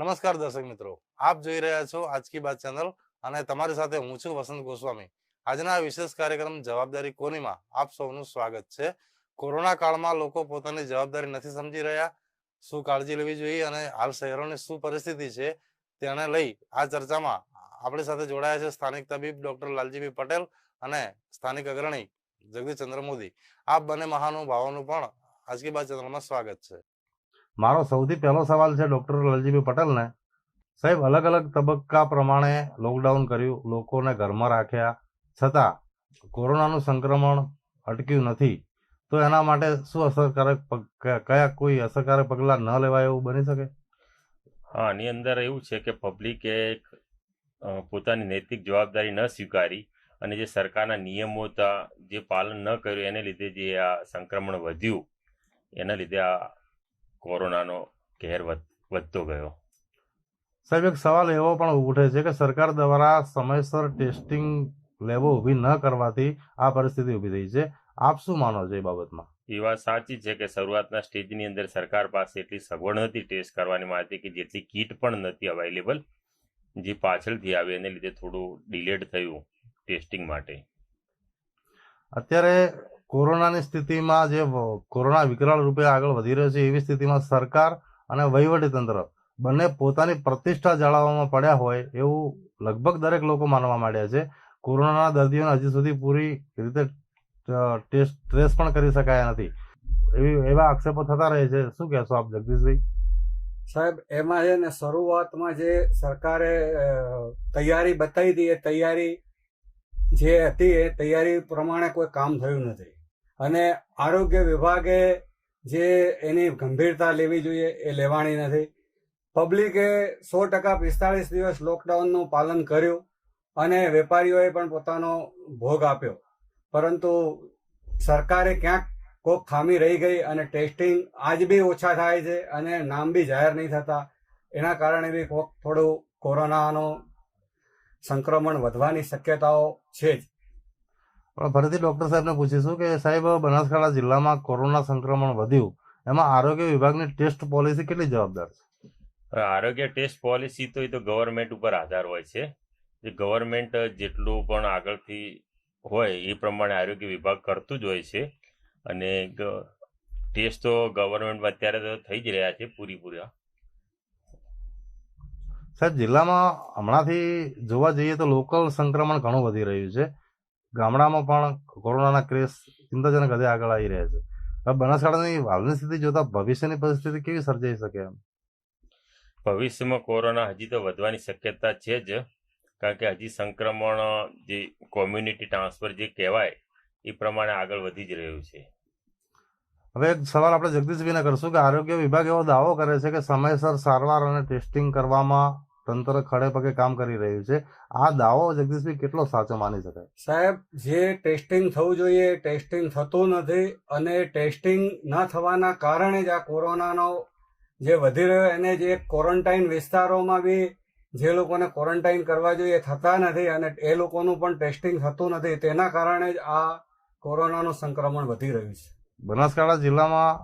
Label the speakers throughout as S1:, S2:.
S1: નમસ્કાર દર્શક મિત્રો, આપ જોઈ રહ્યા છો આજ કી બાત ચેનલ અને તમારી સાથે હું છું વસંત ગોસ્વામી। આજના આ વિશેષ કાર્યક્રમ જવાબદારી કોનીમાં આપ સૌનું સ્વાગત છે। કોરોના કાળમાં લોકો પોતાની જવાબદારી નથી સમજી રહ્યા, શું કાળજી લેવી જોઈએ અને હાલ શહેરોની શું પરિસ્થિતિ છે તેને લઈ આ ચર્ચામાં આપણી સાથે જોડાયા છે સ્થાનિક તબીબ ડોક્ટર લાલજીભાઈ પટેલ અને સ્થાનિક અગ્રણી જગદીશચંદ્ર મોદી। આપ બંને મહાનુભાવોનું પણ આજ કી બાત ચેનલમાં સ્વાગત છે। મારો સૌથી પહેલો સવાલ છે ડોક્ટર લાલજીભાઈ પટેલને। સાહેબ, અલગ અલગ તબક્કા પ્રમાણે લોકડાઉન કર્યું, લોકોને ઘરમાં રાખ્યા, છતાં કોરોનાનું સંક્રમણ અટક્યું નથી, તો એના માટે શું અસરકારક કયા કોઈ અસરકારક પગલાં ન લેવાય એવું બની શકે?
S2: હા, આની અંદર એવું છે કે પબ્લિકે પોતાની નૈતિક જવાબદારી ન સ્વીકારી અને જે સરકારના નિયમો હતા જે પાલન ન કર્યું એને લીધે જે આ સંક્રમણ વધ્યું, એના લીધે આ કોરોનાનો કહેર વધતો ગયો।
S1: સાહેબ, એક સવાલ એવો પણ ઉઠે છે કે સરકાર દ્વારા સમયસર ટેસ્ટિંગ લેબો ઊભી ન કરવાથી આ પરિસ્થિતિ ઊભી થઈ છે। આપ શું માનો છો એ બાબતમાં?
S2: એ વાત સાચી છે કે શરૂઆતના સ્ટેજની અંદર સરકાર પાસે એટલી સગવડ નથી ટેસ્ટ કરવાની માટે કે જેટલી કીટ પણ નથી અવેલેબલ, જે પાછળથી આવી એને લીધે થોડું ડિલેડ થયું ટેસ્ટિંગ માટે।
S1: અત્યારે કોરોનાની સ્થિતિમાં જે કોરોના વિકરાળ રૂપે આગળ વધી રહ્યો છે એવી સ્થિતિમાં સરકાર અને વહીવટીતંત્ર બંને પોતાની પ્રતિષ્ઠા જાળવવામાં પડ્યા હોય એવું લગભગ દરેક લોકો માનવા માંડ્યા છે। કોરોનાના દર્દીઓને હજી સુધી પૂરી રીતે ટ્રેસ પણ કરી શકાયા નથી, એવા આક્ષેપો થતા રહે છે। શું કહેશો આપ જગદીશભાઈ?
S3: સાહેબ, એમાં છે ને શરૂઆતમાં જે સરકારે તૈયારી બતાવી હતી એ તૈયારી જે હતી એ તૈયારી પ્રમાણે કોઈ કામ થયું નથી અને આરોગ્ય વિભાગે જે એની ગંભીરતા લેવી જોઈએ એ લેવાની નથી। પબ્લિકે 100% 45 દિવસ લોકડાઉનનું પાલન કર્યું અને વેપારીઓએ પણ પોતાનો ભોગ આપ્યો, પરંતુ સરકારે ક્યાંક કોઈક ખામી રહી ગઈ અને ટેસ્ટિંગ આજ બી ઓછા થાય છે અને નામ બી જાહેર નહીં થતા, એના કારણે બી થોડું કોરોનાનું સંક્રમણ વધવાની શક્યતાઓ છે જ।
S1: પણ ફરીથી ડૉક્ટર સાહેબને પૂછીશું કે સાહેબ, બનાસકાંઠા જિલ્લામાં કોરોના સંક્રમણ વધ્યું, એમાં આરોગ્ય વિભાગની ટેસ્ટ પોલિસી કેટલી જવાબદાર છે?
S2: આરોગ્ય ટેસ્ટ પોલિસી તો એ તો ગવર્મેન્ટ ઉપર આધાર હોય છે। જે ગવર્મેન્ટ જેટલું પણ આગળથી હોય એ પ્રમાણે આરોગ્ય વિભાગ કરતું જ હોય છે અને ટેસ્ટ તો ગવર્મેન્ટમાં અત્યારે તો થઈ જ રહ્યા છે પૂરેપૂરા।
S1: સાહેબ, જિલ્લામાં હમણાંથી જોવા જઈએ તો લોકલ સંક્રમણ ઘણું વધી રહ્યું છે, ગામડામાં પણ કોરોનાના કેસ ચિંતાજનક હદે આગળ આવી રહ્યા છે। હવે બનાસકાંઠાની હાલની સ્થિતિ જોતા ભવિષ્યની પરિસ્થિતિ કેવી સર્જાઈ શકે એમ?
S2: ભવિષ્યમાં કોરોના હજી તો વધવાની શક્યતા છે જ, કારણ કે હજી સંક્રમણ જે કોમ્યુનિટી ટ્રાન્સફર જે કહેવાય એ પ્રમાણે આગળ વધી જ રહ્યું છે।
S1: હવે એક સવાલ આપણે જગદીશભાઈને કરશું કે આરોગ્ય વિભાગ એવો દાવો કરે છે કે સમયસર સારવાર અને ટેસ્ટિંગ કરવામાં તંત્ર ખડે પગે કામ કરી રહ્યું છે, આ દાવો જગદીશભાઈ કેટલો સાચો માની શકાય?
S3: સાહેબ, જે ટેસ્ટિંગ થવું જોઈએ ટેસ્ટિંગ થતું નથી અને ટેસ્ટિંગ ન થવાના કારણે જ આ કોરોનાનો જે વધી રહ્યો એને જે ક્વોરન્ટાઇન વિસ્તારોમાં બી જે લોકોને ક્વોરન્ટાઇન કરવા જોઈએ થતા નથી અને એ લોકોનું પણ ટેસ્ટિંગ થતું નથી, તેના કારણે જ આ કોરોનાનું સંક્રમણ વધી રહ્યું છે।
S1: બનાસકાંઠા જિલ્લામાં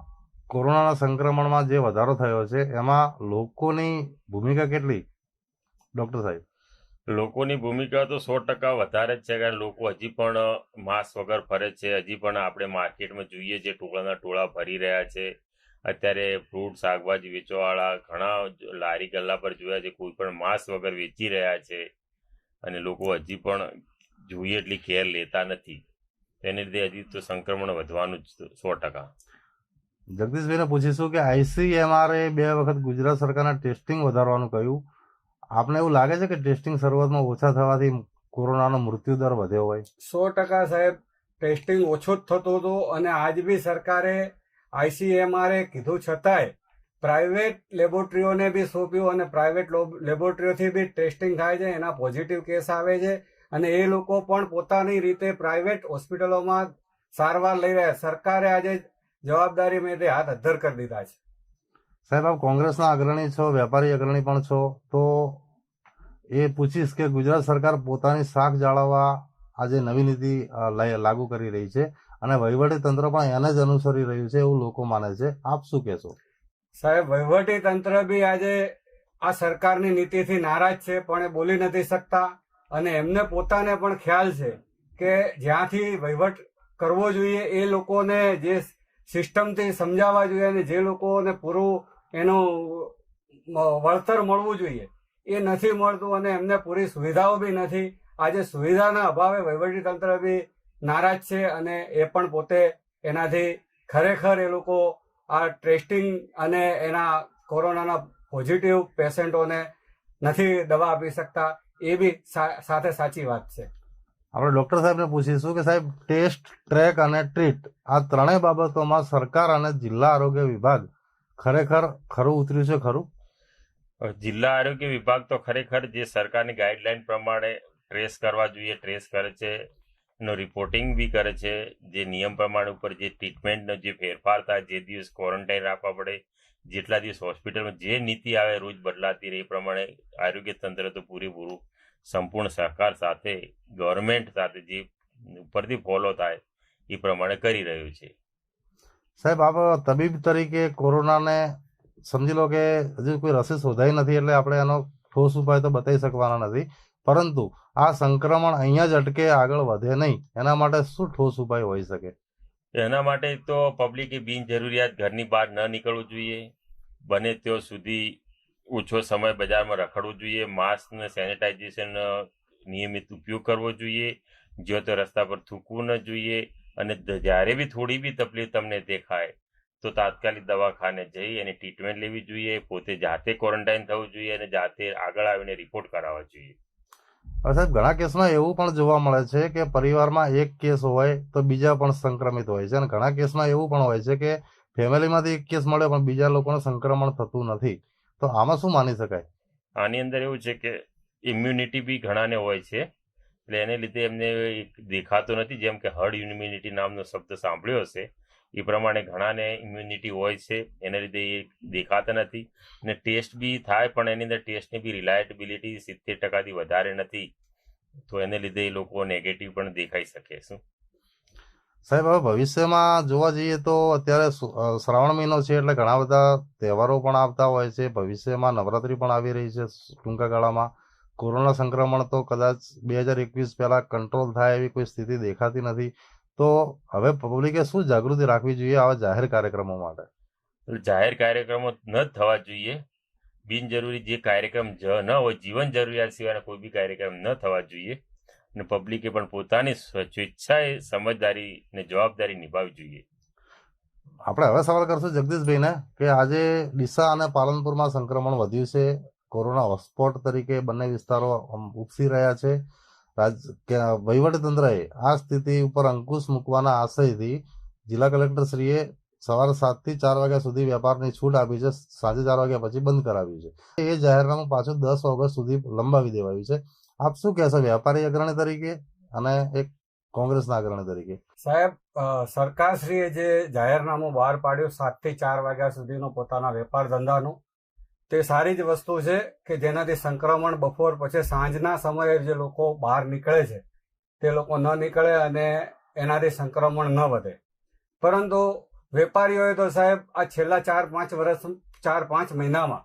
S1: કોરોનાના સંક્રમણમાં જે વધારો થયો છે એમાં લોકોની ભૂમિકા કેટલી, ડૉક્ટર સાહેબ?
S2: લોકોની ભૂમિકા તો 100% વધારે જ છે, કારણ લોકો હજી પણ માસ્ક વગર ફરે છે। હજી પણ આપણે માર્કેટમાં જોઈએ છે ટોળાના ટોળા ભરી રહ્યા છે। અત્યારે ફ્રૂટ શાકભાજી વેચવાવાળા ઘણા લારી ગલ્લા પર જોયા છે, કોઈ પણ માસ્ક વગર વેચી રહ્યા છે અને લોકો હજી પણ જોઈએ એટલી કેર લેતા નથી, તેને લીધે હજી તો સંક્રમણ વધવાનું જ 100%।
S1: જગદીશભાઈને પૂછીશું કે ICMR 2 વખત ગુજરાત સરકારના ટેસ્ટિંગ વધારવાનું કહ્યું, આપને એવું લાગે છે કે ટેસ્ટિંગ શરૂઆતમાં ઓછા થવાથી કોરોનાનો મૃત્યુ દર વધ્યો હોય?
S3: 100% સાહેબ, ટેસ્ટિંગ ઓછું જ થતું હતું અને આજ બી સરકારે ICMR કીધું છતાંય પ્રાઇવેટ લેબોરેટરીઓને બી સોંપ્યું અને પ્રાઇવેટ લેબોરેટરીઓથી બી ટેસ્ટિંગ થાય છે, એના પોઝિટિવ કેસ આવે છે અને એ લોકો પણ પોતાની રીતે પ્રાઇવેટ હોસ્પિટલોમાં સારવાર લઈ રહ્યા। સરકારે આજે જવાબદારી મેળવી હાથ અદ્ધર કરી દીધા છે।
S1: સાહેબ, આપ કોંગ્રેસના અગ્રણી છો, વેપારી અગ્રણી પણ છો, તો એ પૂછીશ કે ગુજરાત સરકાર પોતાની શાખ જાળવવા આજે નવી નીતિ લાગુ કરી રહી છે અને વહીવટી તંત્ર પણ એને જ અનુસરી રહ્યું છે એવું લોકો માને છે, આપ શું કહેશો?
S3: સાહેબ, વહીવટી તંત્ર બી આજે આ સરકારની નીતિથી નારાજ છે પણ એ બોલી નથી શકતા અને એમને પોતાને પણ ખ્યાલ છે કે જ્યાંથી વહીવટ કરવો જોઈએ એ લોકોને જે સિસ્ટમથી સમજાવવા જોઈએ અને જે લોકોને પૂરું એનું વળતર મળવું જોઈએ એ નથી મળતું અને એમને પૂરી સુવિધાઓ બી નથી. આજે સુવિધાના અભાવે વહીવટીતંત્ર બી નારાજ છે અને એ પણ પોતે એનાથી ખરેખર એ લોકો આ ટેસ્ટિંગ અને એના કોરોનાના પોઝિટિવ પેશન્ટોને નથી દવા આપી શકતા એ બી સાથે સાચી વાત છે.
S1: આપણે ડોક્ટર સાહેબને પૂછીશું કે સાહેબ ટેસ્ટ, ટ્રેક અને ટ્રીટ આ ત્રણેય બાબતોમાં સરકાર અને જિલ્લા આરોગ્ય વિભાગ ખરેખર ખરું ઉતર્યું છે ખરું?
S2: જિલ્લા આરોગ્ય વિભાગ તો ખરેખર જે સરકારની ગાઈડલાઈન પ્રમાણે ટ્રેસ કરવા જોઈએ ટ્રેસ કરે છે, એનો રિપોર્ટિંગ બી કરે છે. જે નિયમ પ્રમાણે ઉપર જે ટ્રીટમેન્ટનો જે ફેરફાર થાય, જે દિવસ ક્વોરન્ટાઇન રાખવા પડે, જેટલા દિવસ હોસ્પિટલમાં જે નીતિ આવે રોજ બદલાતી રહે એ પ્રમાણે આરોગ્ય તંત્ર તો પૂરેપૂરું સંપૂર્ણ સહકાર સાથે ગવર્મેન્ટ સાથે જે ઉપરથી ફોલો થાય એ પ્રમાણે કરી રહ્યું છે.
S1: સાહેબ આપ તબીબ તરીકે કોરોનાને સમજી લો કે હજુ કોઈ રસી શોધાઈ નથી એટલે આપણે એનો ઠોસ ઉપાય તો બતાવી શકવાના નથી, પરંતુ આ સંક્રમણ અહીંયા જ અટકે, આગળ વધે નહીં, એના માટે શું ઠોસ ઉપાય હોઈ શકે?
S2: એના માટે તો પબ્લિકે બિનજરૂરિયાત ઘરની બહાર ન નીકળવું જોઈએ, બને ત્યાં સુધી ઓછો સમય બજારમાં રખડવું જોઈએ, માસ્ક ને સેનિટાઇઝેશન નિયમિત ઉપયોગ કરવો જોઈએ, જો તો રસ્તા પર થૂકવું ન જોઈએ અને જ્યારે બી થોડી બી તકલીફ તમને દેખાય તો તાત્કાલિક દવાખાને જઈ અને ટ્રીટમેન્ટ લેવી જોઈએ, પોતે જાતે ક્વોરન્ટાઇન થવું જોઈએ અને જાતે આગળ આવીને રિપોર્ટ કરાવવા જોઈએ.
S1: સાહેબ ઘણા કેસમાં એવું પણ જોવા મળે છે કે પરિવારમાં એક કેસ હોય તો બીજા પણ સંક્રમિત હોય છે અને ઘણા કેસમાં એવું પણ હોય છે કે ફેમિલીમાંથી એક કેસ મળે પણ બીજા લોકોને સંક્રમણ થતું નથી. તો આમાં શું માની શકાય?
S2: આની અંદર એવું છે કે ઇમ્યુનિટી બી ઘણાને હોય છે, એટલે એને લીધે એમને દેખાતું નથી. જેમ કે હર્ડ ઇમ્યુનિટી નામનો શબ્દ સાંભળ્યો હશે, એ પ્રમાણે ઘણાને ઇમ્યુનિટી હોય છે, એના લીધે એ દેખાતા નથી. અને ટેસ્ટ બી થાય પણ એની અંદર ટેસ્ટની બી રિલાયબિલિટી 70% વધારે નથી, તો એને લીધે એ લોકો નેગેટિવ પણ દેખાઈ શકે. શું
S1: સાહેબ હવે ભવિષ્યમાં જોવા જઈએ તો અત્યારે શ્રાવણ મહિનો છે એટલે ઘણા બધા તહેવારો પણ આવતા હોય છે, ભવિષ્યમાં નવરાત્રી પણ આવી રહી છે ટૂંકા ગાળામાં. કોરોના સંક્રમણ તો કદાચ 2021 પહેલા કંટ્રોલ થાય એવી કોઈ સ્થિતિ દેખાતી નથી. તો હવે પબ્લિકે શું જાગૃતિ રાખવી જોઈએ આવા જાહેર કાર્યક્રમો માટે?
S2: જાહેર કાર્યક્રમો ન જ થવા જોઈએ. બિનજરૂરી જે કાર્યક્રમ ન હોય, જીવન જરૂરિયાત સિવાયના કોઈ બી કાર્યક્રમ ન થવા જોઈએ અને પબ્લિકે પણ પોતાની સ્વેચ્છાએ સમજદારી ને જવાબદારી નિભાવવી જોઈએ.
S1: આપણે હવે સવાલ કરશું જગદીશભાઈને કે આજે ડીસા અને પાલનપુરમાં સંક્રમણ વધ્યું છે, કોરોના હોટસ્પોટ તરીકે બંને વિસ્તારો ઉપસી રહ્યા છે. વહીવટીતંત્રએ આ સ્થિતિ ઉપર અંકુશ મૂકવાના આશયથી જિલ્લા કલેક્ટરશ્રીએ સવારે 7 થી 4 વાગ્યા સુધી વેપારની છૂટ આપી છે, સાંજે 4 વાગ્યા પછી બંધ કરાવ્યું છે. એ જાહેરનામું પાછું 10 ઓગસ્ટ સુધી લંબાવી દેવાયું છે. આપ શું કહેશો વેપારી અગ્રણી તરીકે અને એક કોંગ્રેસના અગ્રણી તરીકે?
S3: સાહેબ સરકારશ્રીએ જે જાહેરનામું બહાર પાડ્યું 7 થી 4 વાગ્યા સુધીનો પોતાના વેપાર ધંધાનું, તે સારી જ વસ્તુ છે કે જેનાથી સંક્રમણ બપોર પછી સાંજના સમયે જે લોકો બહાર નીકળે છે તે લોકો ન નીકળે અને એનાથી સંક્રમણ ન વધે. પરંતુ વેપારીઓએ તો સાહેબ આ છેલ્લા 4-5 મહિનામાં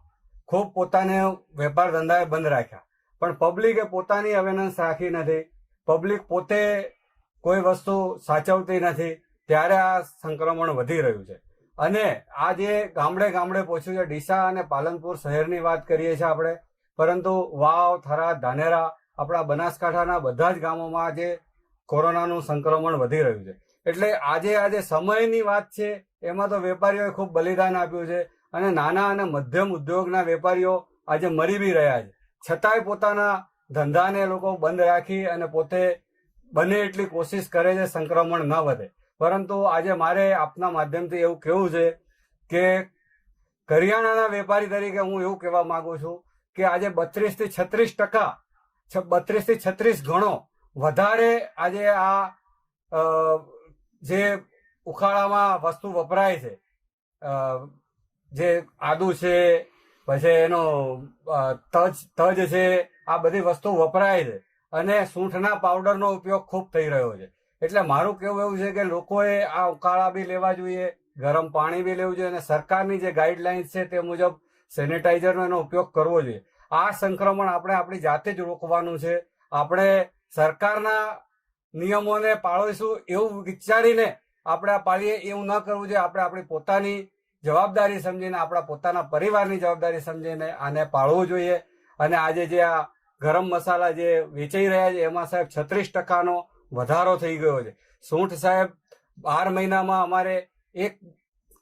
S3: ખૂબ પોતાને વેપાર ધંધાએ બંધ રાખ્યા, પણ પબ્લિકે પોતાની અવેરનેસ રાખી નથી. પબ્લિક પોતે કોઈ વસ્તુ સાચવતી નથી, ત્યારે આ સંક્રમણ વધી રહ્યું છે. અને આ જે ગામડે ગામડે પહોંચ્યું છે, ડીસા અને પાલનપુર શહેરની વાત કરીએ છીએ આપણે, પરંતુ વાવ, થરાદ, ધાનેરા, આપણા બનાસકાંઠાના બધા જ ગામોમાં આજે કોરોનાનું સંક્રમણ વધી રહ્યું છે. એટલે આજે સમયની વાત છે, એમાં તો વેપારીઓએ ખૂબ બલિદાન આપ્યું છે અને નાના અને મધ્યમ ઉદ્યોગના વેપારીઓ આજે મરી બી રહ્યા છે, છતાંય પોતાના ધંધાને લોકો બંધ રાખી અને પોતે બને એટલી કોશિશ કરે છે સંક્રમણ ન વધે. પરંતુ આજે મારે આપના માધ્યમથી એવું કહેવું છે કે કરિયાણાના વેપારી તરીકે હું એવું કહેવા માંગુ છું કે આજે 32 થી 36 ગણો વધારે આજે આ જે ઉખાડામાં વસ્તુ વપરાય છે, જે આદુ છે, પછી એનો તજ છે, આ બધી વસ્તુ વપરાય છે અને સૂંઠના પાવડરનો ઉપયોગ ખૂબ થઈ રહ્યો છે. એટલે મારું કહેવું એવું છે કે લોકોએ આ ઉકાળા બી લેવા જોઈએ, ગરમ પાણી બી લેવું જોઈએ અને સરકારની જે ગાઈડલાઇન્સ છે તે મુજબ સેનિટાઈઝરનો એનો ઉપયોગ કરવો જોઈએ. આ સંક્રમણ આપણે આપણી જાતે જ રોકવાનું છે. આપણે સરકારના નિયમોને પાળીશું એવું વિચારીને આપણે આ પાળીએ એવું ન કરવું જોઈએ. આપણે આપણી પોતાની જવાબદારી સમજીને, આપણા પોતાના પરિવારની જવાબદારી સમજીને આને પાળવું જોઈએ. અને આજે જે આ ગરમ મસાલા જે વેચાઈ રહ્યા છે એમાં સાહેબ 36% વધારો થઈ ગયો છે. સૂંઠ સાહેબ 12 મહિનામાં અમારે એક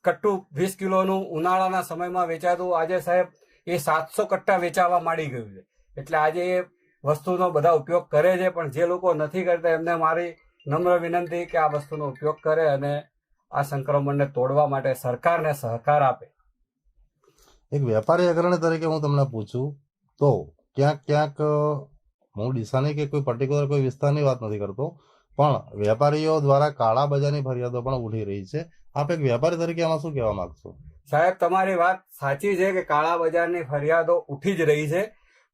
S3: કટ્ટુ 20 કિલોનું ઉનાળાના સમયમાં વેચાતું આજે સાહેબ એ 700 કટ્ટા વેચાવા માંડી ગયું છે. એટલે આજે એ વસ્તુનો બધા ઉપયોગ કરે છે, પણ જે લોકો નથી કરતા એમને મારી નમ્ર વિનંતી કે આ વસ્તુનો ઉપયોગ કરે અને આ સંક્રમણને તોડવા માટે સરકારને સહકાર આપે.
S1: એક વેપારી અગ્રણી તરીકે હું તમને પૂછું તો ક્યાંક હું ડીસાની કે કોઈ પર્ટિક્યુલર કોઈ વિસ્તારની વાત નથી કરતો, પણ વેપારીઓ દ્વારા કાળા બજારની ફરિયાદો પણ ઉઠી રહી છે. આપ એક વેપારી તરીકે આમાં શું કહેવા માંગશો?
S3: સાહેબ, તમારી વાત સાચી છે કે કાળા બજારની ફરિયાદો ઉઠી જ રહી છે,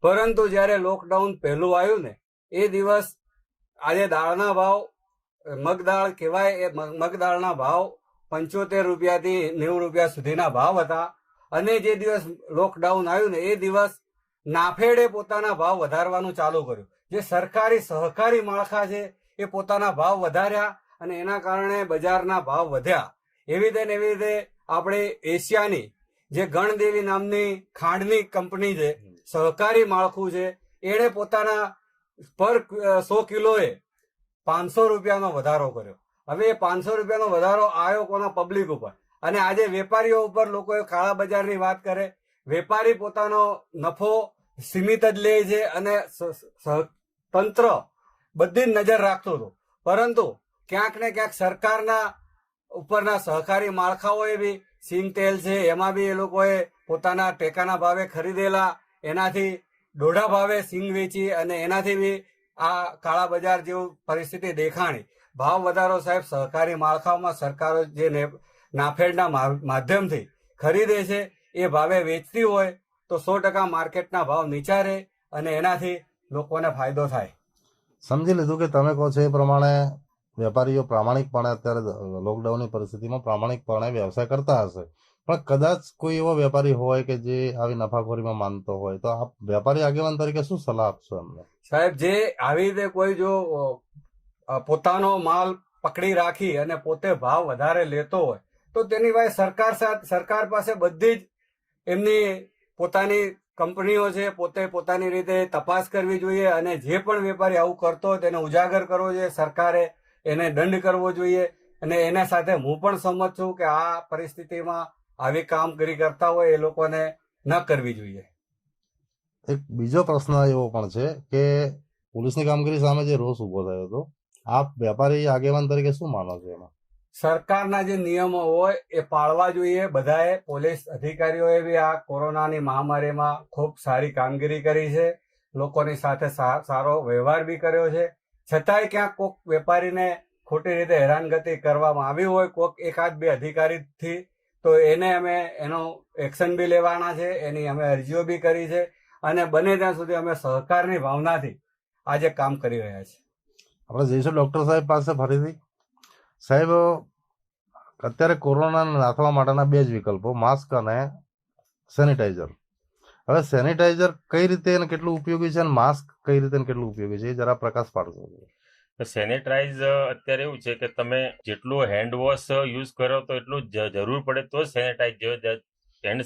S3: પરંતુ જ્યારે લોકડાઉન પહેલું આવ્યું ને એ દિવસ આજે દાળના ભાવ, મગદાળ કહેવાય, એ મગદાળના ભાવ 75 રૂપિયાથી 90 રૂપિયા સુધીના ભાવ હતા. અને જે દિવસ લોકડાઉન આવ્યું ને એ દિવસ નાફેડે પોતાના ભાવ વધારવાનું ચાલુ કર્યું. જે સરકારી સહકારી માળખા છે એ પોતાના ભાવ વધાર્યા અને એના કારણે બજારના ભાવ વધ્યા. એવી રીતે આપણે એશિયાની જે ગણદેવી નામની ખાંડની કંપની છે, સહકારી માળખું છે, એણે પોતાના પર 100 કિલોએ 500 રૂપિયાનો વધારો કર્યો. હવે એ 500 રૂપિયાનો વધારો આવ્યો કોના? પબ્લિક ઉપર. અને આજે વેપારીઓ ઉપર લોકોએ કાળા બજારની વાત કરે. વેપારી પોતાનો નફો સીમિત જ લે છે અને તંત્ર બધી જ નજર રાખતું હતું, પરંતુ ક્યાંક ને ક્યાંક સરકારના ઉપરના સહકારી માળખાઓએ બી સિંગ તેલ છે એમાં બી એ લોકોએ પોતાના ટેકાના ભાવે ખરીદેલા, એનાથી દોઢા ભાવે સિંગ વેચી અને એનાથી બી આ કાળા બજાર જેવું પરિસ્થિતિ દેખાણી. ભાવ વધારો સાહેબ સહકારી માળખાઓમાં સરકારો જે નાફેડના માધ્યમથી ખરીદે છે એ ભાવે વેચતી હોય તો 100% માર્કેટના ભાવ નીચા રહે અને એનાથી લોકોને ફાયદો થાય.
S1: સમજી લીધું કે તમે કહો છો એ પ્રમાણે વેપારીઓ પ્રામાણિકપણે અત્યારે લોકડાઉનની પરિસ્થિતિમાં પ્રામાણિકપણે વ્યવસાય કરતા હશે, પણ કદાચ કોઈ એવો વેપારી હોય કે જે આવી નફાખોરીમાં માનતો હોય, તો આપ વેપારી આગેવાન તરીકે શું સલાહ આપશો એમને?
S3: સાહેબ, જે આવી રીતે કોઈ જો પોતાનો માલ પકડી રાખી અને પોતે ભાવ વધારે લેતો હોય તો તેની પાસે સરકાર પાસે બધી જ એમની પોતાની કંપનીઓ છે, પોતે પોતાની રીતે તપાસ કરવી જોઈએ અને જે પણ વેપારી આવું કરતો હોય તેને ઉજાગર કરવો જોઈએ. સરકારે એને દંડ કરવો જોઈએ અને એના સાથે હું પણ સંમત છું કે આ પરિસ્થિતિમાં આવી કામગીરી કરતા હોય એ લોકોને ન કરવી જોઈએ.
S1: એક બીજો પ્રશ્ન એવો પણ છે કે પોલીસની કામગીરી સામે જે રોષ ઉભો થયો હતો, આપ વેપારી આગેવાન તરીકે શું માનો છો એમાં?
S3: સરકારના જે નિયમો હોય એ પાળવા જોઈએ બધાએ. પોલીસ અધિકારીઓએ બી આ કોરોનાની મહામારીમાં ખૂબ સારી કામગીરી કરી છે, લોકોની સાથે સારો વ્યવહાર બી કર્યો છે. છતાંય ક્યાંક કોઈક વેપારીને ખોટી રીતે હેરાનગતિ કરવામાં આવી હોય કોઈક એકાદ બે અધિકારીથી, તો એને અમે એનો એક્શન બી લેવાના છે, એની અમે અરજીઓ બી કરી છે અને બને ત્યાં સુધી અમે સહકારની ભાવનાથી આજે કામ કરી રહ્યા છીએ.
S1: આપણે જઈશું ડૉક્ટર સાહેબ પાસે ફરીથી. સાહેબ, અત્યારે કોરોનાને નાથવા માટેના બે જ વિકલ્પો, માસ્ક અને સેનિટાઈઝર. હવે સેનિટાઈઝર કઈ રીતે અને કેટલું ઉપયોગી છે અને માસ્ક કઈ રીતે અને કેટલું ઉપયોગી છે એ જરા પ્રકાશ પાડશો?
S2: સેનેટાઈઝ અત્યારે એવું છે કે તમે જેટલું હેન્ડ વોશ યુઝ કરો તો એટલું જરૂર પડે તો જ સેનેટાઈઝ, હેન્ડ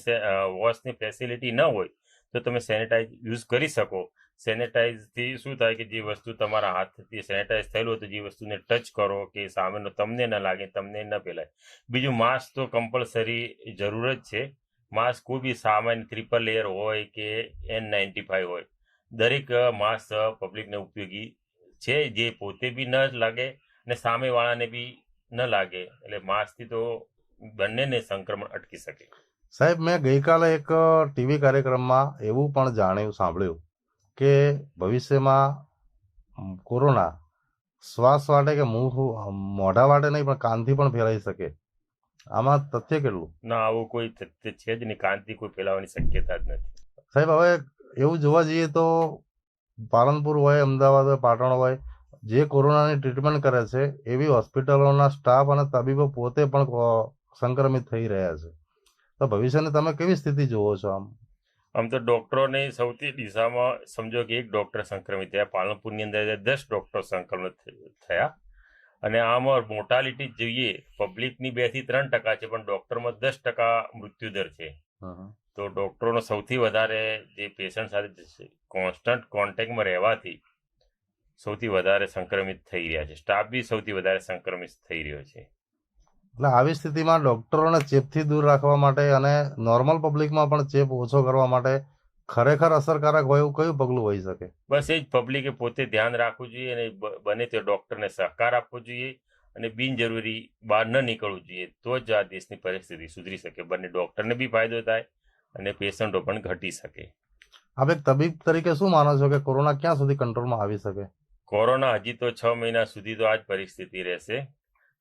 S2: વોશની ફેસિલિટી ન હોય તો તમે સેનેટાઈઝ યુઝ કરી શકો. સેનેટાઈઝથી શું થાય કે જે વસ્તુ તમારા હાથથી સેનેટાઈઝ થયેલું હોય તો જે વસ્તુને ટચ કરો કે સામેનો તમને ન લાગે, તમને ન ફેલાય. બીજું, માસ્ક તો કમ્પલસરી જરૂર જ છે. માસ્ક કોઈ બી સામાન્ય 3 લેયર હોય કે N95 હોય, દરેક માસ્ક પબ્લિકને ઉપયોગી છે, જે પોતે બી ન લાગે ને સામેવાળાને બી ન લાગે. એટલે માસ્કથી તો બંનેને સંક્રમણ અટકી શકે.
S1: સાહેબ, મેં ગઈકાલે એક ટીવી કાર્યક્રમમાં એવું પણ સાંભળ્યું કે ભવિષ્યમાં કોરોના શ્વાસ વાટે કે મોઢા વાટે નહીં પણ કાનથી પણ ફેલાઈ શકે. આમાં તથ્ય કેટલું?
S2: ના, આવું કોઈ તથ્ય છે જ નહીં. કાનથી કોઈ ફેલાવાની શક્યતા જ નથી.
S1: સાહેબ, હવે એવું જોવા જઈએ તો પાલનપુર હોય, અમદાવાદ હોય, પાટણ હોય, જે કોરોનાની ટ્રીટમેન્ટ કરે છે એવી હોસ્પિટલોના સ્ટાફ અને તબીબો પોતે પણ સંક્રમિત થઈ રહ્યા છે. તો ભવિષ્યની તમે કેવી સ્થિતિ જોવો છો
S2: આમ તો ડોક્ટરોની સૌથી દિશામાં સમજો કે એક ડોક્ટર સંક્રમિત થયા. પાલનપુરની અંદર 10 ડોક્ટર સંક્રમિત થયા અને આમાં મોર્ટાલિટી જોઈએ પબ્લિકની 2 થી 3% છે, પણ ડોક્ટરમાં 10% મૃત્યુદર છે. તો ડોક્ટરોનો સૌથી વધારે જે પેશન્ટ સાથે કોન્સ્ટન્ટ કોન્ટેક્ટમાં રહેવાથી સૌથી વધારે સંક્રમિત થઈ રહ્યા છે. સ્ટાફ બી સૌથી વધારે સંક્રમિત થઈ રહ્યો છે.
S1: એટલે આવી સ્થિતિમાં ડોક્ટરોને ચેપથી દૂર રાખવા માટે અને નોર્મલ પબ્લિકમાં પણ ચેપ ઓછો કરવા માટે ખરેખર અસરકારક હોય એવું કયું પગલું હોઈ શકે?
S2: બસ એ જ પબ્લિકે પોતે ધ્યાન રાખવું જોઈએ અને બને તે ડોક્ટરને સહકાર આપવો જોઈએ અને બિનજરૂરી બહાર ન નીકળવું જોઈએ. તો જ આ દેશની પરિસ્થિતિ સુધરી શકે. બંને ડોક્ટરને બી ફાયદો થાય અને પેશન્ટો પણ ઘટી શકે.
S1: આપ એક તબીબ તરીકે શું માનો છો કે કોરોના ક્યાં સુધી કંટ્રોલમાં આવી શકે?
S2: કોરોના હજી તો 6 મહિના સુધી તો આ જ પરિસ્થિતિ રહેશે.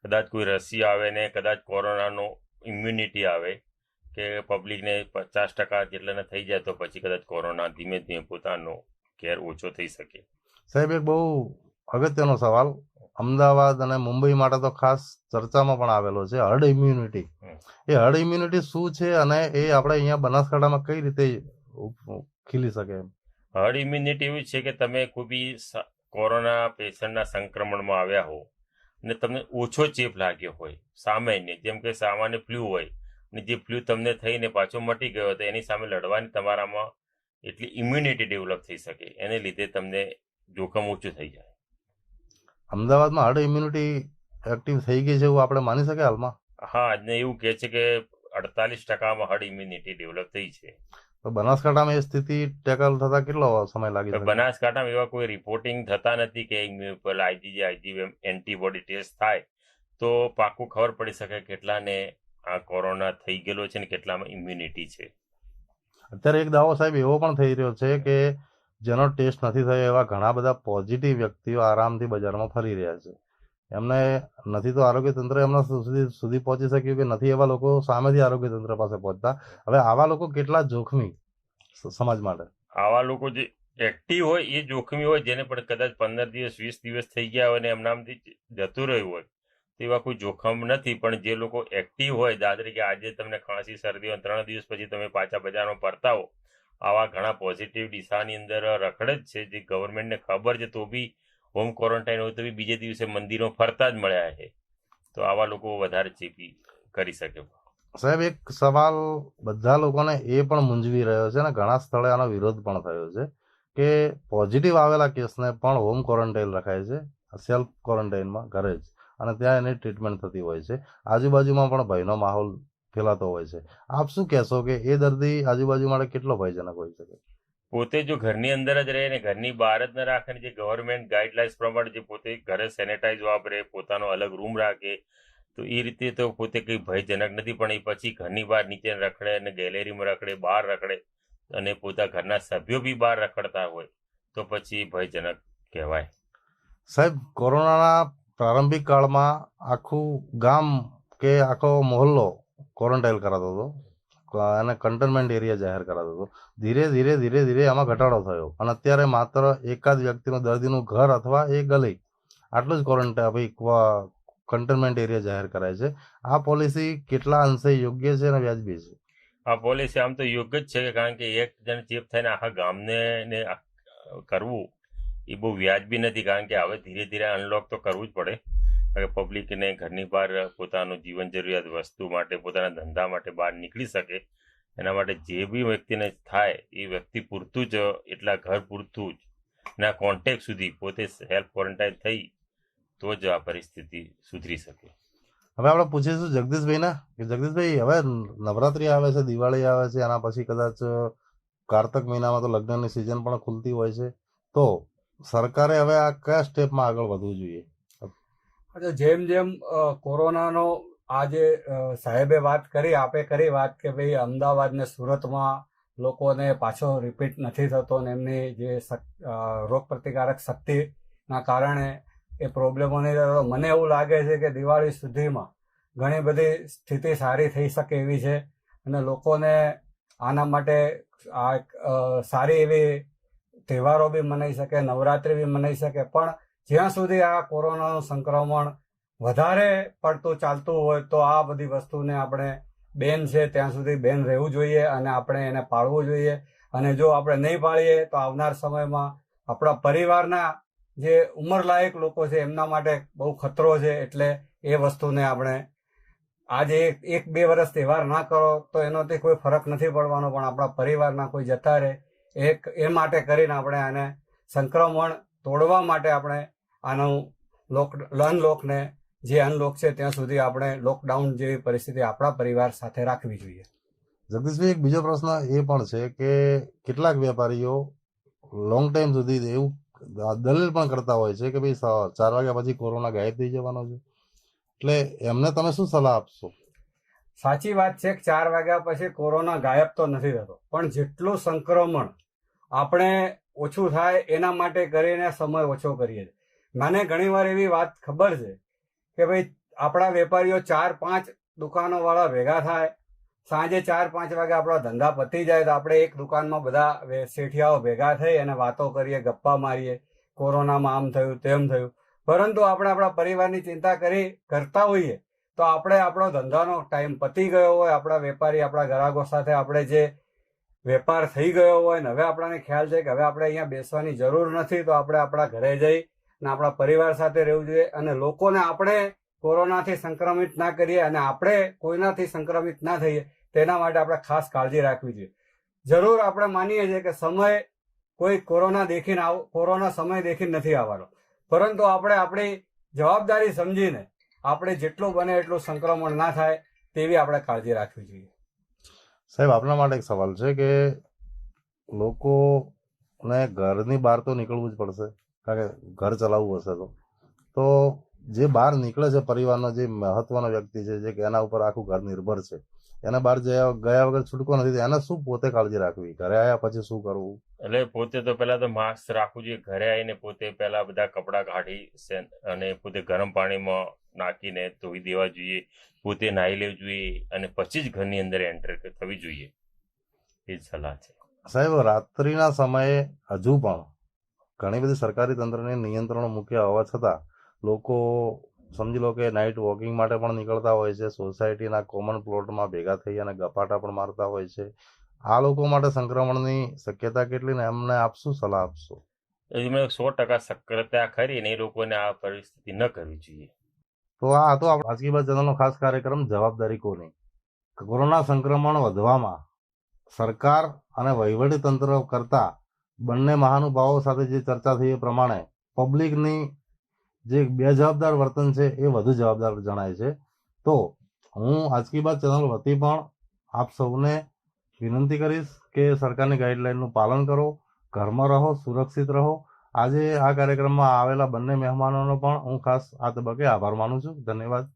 S2: કદાચ કોઈ રસી આવે ને કદાચ કોરોનાનો ઇમ્યુનિટી આવે કે પબ્લિકને 50% જેટલાને થઈ જાય તો પછી કદાચ કોરોના ધીમે ધીમે પોતાનો કેર ઓછો થઈ શકે.
S1: સાહેબ, એક બહુ અગત્યનો સવાલ અમદાવાદ અને મુંબઈ માટે તો ખાસ ચર્ચામાં પણ આવેલો છે, હર્ડ ઇમ્યુનિટી. એ હર્ડ ઇમ્યુનિટી શું છે અને એ આપણે અહીંયા બનાસકાંઠામાં કઈ રીતે ખીલી શકે?
S2: હર્ડ ઇમ્યુનિટી એવું છે કે તમે કોઈ બી કોરોના પેશન્ટના સંક્રમણમાં આવ્યા હો અને તમને ઓછો ચેપ લાગ્યો હોય, સામાન્ય જેમ કે સામાન્ય ફ્લૂ હોય અને જે ફ્લૂ તમને થઈને પાછો મટી ગયો તો એની સામે લડવાની તમારામાં એટલી ઇમ્યુનિટી ડેવલપ થઈ શકે, એને લીધે તમને જોખમ ઓછું થઈ જાય.
S1: અમદાવાદમાં હર્ડ ઇમ્યુનિટી એક્ટિવ થઈ ગઈ છે એવું આપણે માની શકીએ હાલમાં?
S2: હા, આજને એવું કહે છે કે 48%માં હર્ડ ઇમ્યુનિટી ડેવલપ થઈ છે.
S1: તો બનાસકાંઠામાં એ સ્થિતિ ટેકલ થતા કેટલો સમય લાગી શકે?
S2: બનાસકાંઠામાં એવા કોઈ રિપોર્ટિંગ થતા નથી કે આઈજીએમ એન્ટીબોડી ટેસ્ટ થાય તો પાકું ખબર પડી શકે કેટલાને આ કોરોના થઈ ગયેલો છે ને કેટલામાં ઇમ્યુનિટી છે.
S1: અત્યારે એક દાવો સાહેબ એવો પણ થઈ રહ્યો છે કે જેનો ટેસ્ટ નથી થયો એવા ઘણા બધા પોઝિટિવ વ્યક્તિઓ આરામથી બજારમાં ફરી રહ્યા છે. એમને નથી તો આરોગ્ય તંત્ર એમના સુધી પહોંચી શક્યું કે નથી એવા લોકો સામેથી આરોગ્ય તંત્ર પાસે પહોંચતા. હવે આવા લોકો કેટલા જોખમી સમાજ માટે?
S2: આવા લોકો જે એક્ટિવ હોય એ જોખમી હોય, જેને પણ કદાચ 15 દિવસ 20 દિવસ થઈ ગયા હોય અને એમનામાંથી જતું રહ્યું હોય તેવા કોઈ જોખમ નથી. પણ જે લોકો એક્ટિવ હોય, દાદરી કે આજે તમને ખાંસી શરદી હોય 3 દિવસ પછી તમે પાછા બજારમાં ફરતા હો, આવા ઘણા પોઝિટિવ દિશાની અંદર રખડે જ છે. જે ગવર્મેન્ટને ખબર છે તો બી હોમ ક્વોરન્ટાઇન હોય તો બી બીજે દિવસે મંદિરો ફરતા જ મળ્યા છે. તો આવા લોકો વધારે ચેપી કરી શકે.
S1: સાહેબ, એક સવાલ બધા લોકોને એ પણ મૂંઝવી રહ્યો છે અને ઘણા સ્થળે આનો વિરોધ પણ થયો છે કે પોઝિટિવ આવેલા કેસને પણ હોમ ક્વોરન્ટાઇન રખાય છે, સેલ્ફ ક્વોરન્ટાઇનમાં ઘરે જ, અને ત્યાં એની ટ્રીટમેન્ટ થતી હોય છે. આજુબાજુમાં પણ ભયનો માહોલ ફેલાતો હોય છે. આપ શું કહેશો કે એ દર્દી આજુબાજુ માટે કેટલો ભયજનક હોઈ શકે?
S2: પોતે જો ઘરની અંદર જ રહે ને ઘરની બહાર જ ન રાખે ને જે ગવર્મેન્ટ ગાઈડલાઇન્સ પ્રમાણે જે પોતે ઘરે સેનેટાઈઝ વાપરે, પોતાનો અલગ રૂમ રાખે, તો એ રીતે તો પોતે કંઈ ભયજનક નથી. પણ એ પછી ઘરની બહાર નીચે રખડે અને ગેલેરીમાં રખડે, બહાર રખડે અને પોતા ઘરના સભ્યો બી બહાર રખડતા હોય તો પછી ભયજનક કહેવાય.
S1: સાહેબ, કોરોનાના પ્રારંભિક કાળમાં આખું ગામ કે આખો મહોલ્લો ક્વોરન્ટાઇન કરાતો હતો અને કન્ટેનમેન્ટ એરિયા જાહેર કરાતો હતો. ધીરે ધીરે આમાં ઘટાડો થયો અને અત્યારે માત્ર એકાદ વ્યક્તિનું દર્દીનું ઘર અથવા એ ગલી આટલું જ કન્ટેનમેન્ટ એરિયા જાહેર કરાય છે. આ પોલિસી કેટલા અંશે યોગ્ય છે અને વ્યાજબી છે?
S2: આ પોલિસી આમ તો યોગ્ય જ છે, કારણ કે એક જણ ચેપ થઈને આખા ગામને કરવું એ બહુ વ્યાજબી નથી. કારણ કે હવે ધીરે ધીરે અનલોક તો કરવું જ પડે, કારણ કે પબ્લિકને ઘરની બહાર પોતાનું જીવન જરૂરિયાત વસ્તુ માટે, પોતાના ધંધા માટે બહાર નીકળી શકે. એના માટે જે બી વ્યક્તિને થાય એ વ્યક્તિ પૂરતું જ, એટલા ઘર પૂરતું જ ના કોન્ટેક્ટ સુધી પોતે સેલ્ફ ક્વોરન્ટાઇન થઈ તો જ આ પરિસ્થિતિ સુધરી શકે.
S1: હવે આપણે પૂછીશું જગદીશભાઈને કે જગદીશભાઈ, હવે નવરાત્રી આવે છે, દિવાળી આવે છે, એના પછી કદાચ કારતક મહિનામાં તો લગ્નની સિઝન પણ ખુલતી હોય છે, તો સરકારે હવે આ કયા સ્ટેપમાં આગળ વધવું જોઈએ?
S3: જેમ જેમ કોરોનાનો આજે સાહેબે વાત કરી, આપે કરી વાત કે ભાઈ અમદાવાદ ને સુરતમાં લોકોને પાછો રિપીટ નથી થતો ને એમની જે રોગ પ્રતિકારક શક્તિના કારણે એ પ્રોબ્લેમો નહીં થતો. મને એવું લાગે છે કે દિવાળી સુધીમાં ઘણી બધી સ્થિતિ સારી થઈ શકે એવી છે અને લોકોને આના માટે આ સારી એવી તહેવારો બી મનાઈ શકે, નવરાત્રિ બી મનાઈ શકે. પણ જ્યાં સુધી આ કોરોનાનું સંક્રમણ વધારે પડતું ચાલતું હોય તો આ બધી વસ્તુને આપણે બેન છે ત્યાં સુધી બેન રહેવું જોઈએ અને આપણે એને પાળવું જોઈએ. અને જો આપણે નહીં પાળીએ તો આવનાર સમયમાં આપણા પરિવારના જે ઉંમરલાયક લોકો છે એમના માટે બહુ ખતરો છે. એટલે એ વસ્તુને આપણે આજે 1-2 વર્ષ તહેવાર ના કરો તો એનાથી કોઈ ફરક નથી પડવાનો, પણ આપણા પરિવારના કોઈ જતા રહે એ માટે કરીને આપણે આને સંક્રમણ તોડવા માટે આપણે આનું અનલોકને જે અનલોક છે ત્યાં સુધી આપણે લોકડાઉન જેવી પરિસ્થિતિ આપણા પરિવાર સાથે રાખવી જોઈએ.
S1: જગદીશભાઈ, એક બીજો પ્રશ્ન એ પણ છે કે કેટલાક વેપારીઓ લોંગ ટાઈમ સુધી એવું દલીલ પણ કરતા હોય છે કે ભાઈ 4 વાગ્યા પછી કોરોના ગાયબ થઈ જવાનો છે, એટલે એમને તમે શું સલાહ આપશો?
S3: સાચી વાત છે કે 4 વાગ્યા પછી કોરોના ગાયબ તો નથી થતો, પણ જેટલું સંક્રમણ આપણે ઓછું થાય એના માટે કરીને સમય ઓછો કરીએ છીએ. મને ઘણીવાર એવી વાત ખબર છે કે ભાઈ આપણા વેપારીઓ 4-5 દુકાનોવાળા ભેગા થાય, સાંજે 4-5 વાગે આપણા ધંધા પતી જાય તો આપણે એક દુકાનમાં બધા શેઠિયાઓ ભેગા થઈ અને વાતો કરીએ, ગપ્પા મારીએ, કોરોનામાં આમ થયું તેમ થયું. પરંતુ આપણે આપણા પરિવારની ચિંતા કરતા હોઈએ તો આપણે આપણો ધંધાનો ટાઈમ પતી ગયો હોય, આપણા વેપારી આપણા ગ્રાહકો સાથે આપણે જે વેપાર થઈ ગયો હોય ને હવે આપણને ખ્યાલ છે કે હવે આપણે અહીંયા બેસવાની જરૂર નથી, તો આપણે આપણા ઘરે જઈ અને આપણા પરિવાર સાથે રહેવું જોઈએ. અને લોકોને આપણે કોરોનાથી સંક્રમિત ના કરીએ અને આપણે કોઈનાથી સંક્રમિત ના થઈએ તેના માટે આપણે ખાસ કાળજી રાખવી જોઈએ. જરૂર આપણે માનીએ છીએ કે સમય કોઈ કોરોના સમય દેખીને નથી આવવાનો, પરંતુ આપણે આપણી જવાબદારી સમજીને આપણે જેટલું બને એટલું સંક્રમણ ના થાય તેવી આપણે કાળજી રાખવી જોઈએ.
S1: સાહેબ, આપના માટે એક સવાલ છે કે લોકોને ઘરની બહાર તો નીકળવું જ પડશે, કારણ કે ઘર ચલાવવું હશે તો જે બહાર નીકળે છે પરિવારનો જે મહત્વનો વ્યક્તિ છે, જે એના ઉપર આખું ઘર નિર્ભર છે, એને બહાર ગયા વગર છૂટકો નથી, એને શું પોતે કાળજી રાખવી, ઘરે આવ્યા પછી શું કરવું?
S2: એટલે પોતે તો પહેલા તો માસ્ક રાખવું જોઈએ. ઘરે આવીને પોતે પહેલા બધા કપડાં કાઢી અને પોતે ગરમ પાણીમાં નાખીને ધોઈ દેવા જોઈએ, પોતે નાહી લેવું જોઈએ અને પછી જ ઘરની અંદર એન્ટર થવી જોઈએ. એ જ સલાહ છે.
S1: સાહેબ, રાત્રિના સમયે હજુ પણ ઘણી બધી સરકારી તંત્રને નિયંત્રણો મૂક્યા હોવા છતાં લોકો સમજી લો કે નાઇટ વોકિંગ માટે પણ નીકળતા હોય છે, સોસાયટીના કોમન પ્લોટમાં ભેગા થઈ અને ગપાટા પણ મારતા હોય છે. આ લોકો માટે સંક્રમણની શક્યતા કેટલી ને એમને આપ શું સલાહ આપશો?
S2: એમાં 100% શક્યતા ખરી ને એ લોકોને આ પરિસ્થિતિ ન કરવી જોઈએ.
S1: તો આ હતો આપણો આજકી બાત ચેનલનો ખાસ કાર્યક્રમ જવાબદારી કોની. કોરોના સંક્રમણ વધવામાં સરકાર અને વહીવટી તંત્ર કરતા બંને મહાનુભાવો સાથે જે ચર્ચા થઈ એ પ્રમાણે પબ્લિકની જે બેજવાબદાર વર્તન છે એ વધુ જવાબદાર જણાય છે. તો હું આજકી બાત ચેનલ વતી પણ આપ સૌને વિનંતી કરીશ કે સરકારની ગાઈડલાઈનનું પાલન કરો, ઘરમાં રહો, સુરક્ષિત રહો. આજે આ કાર્યક્રમમાં આવેલા બંને મહેમાનોનો પણ હું ખાસ આ તબક્કે આભાર માનું છું. ધન્યવાદ.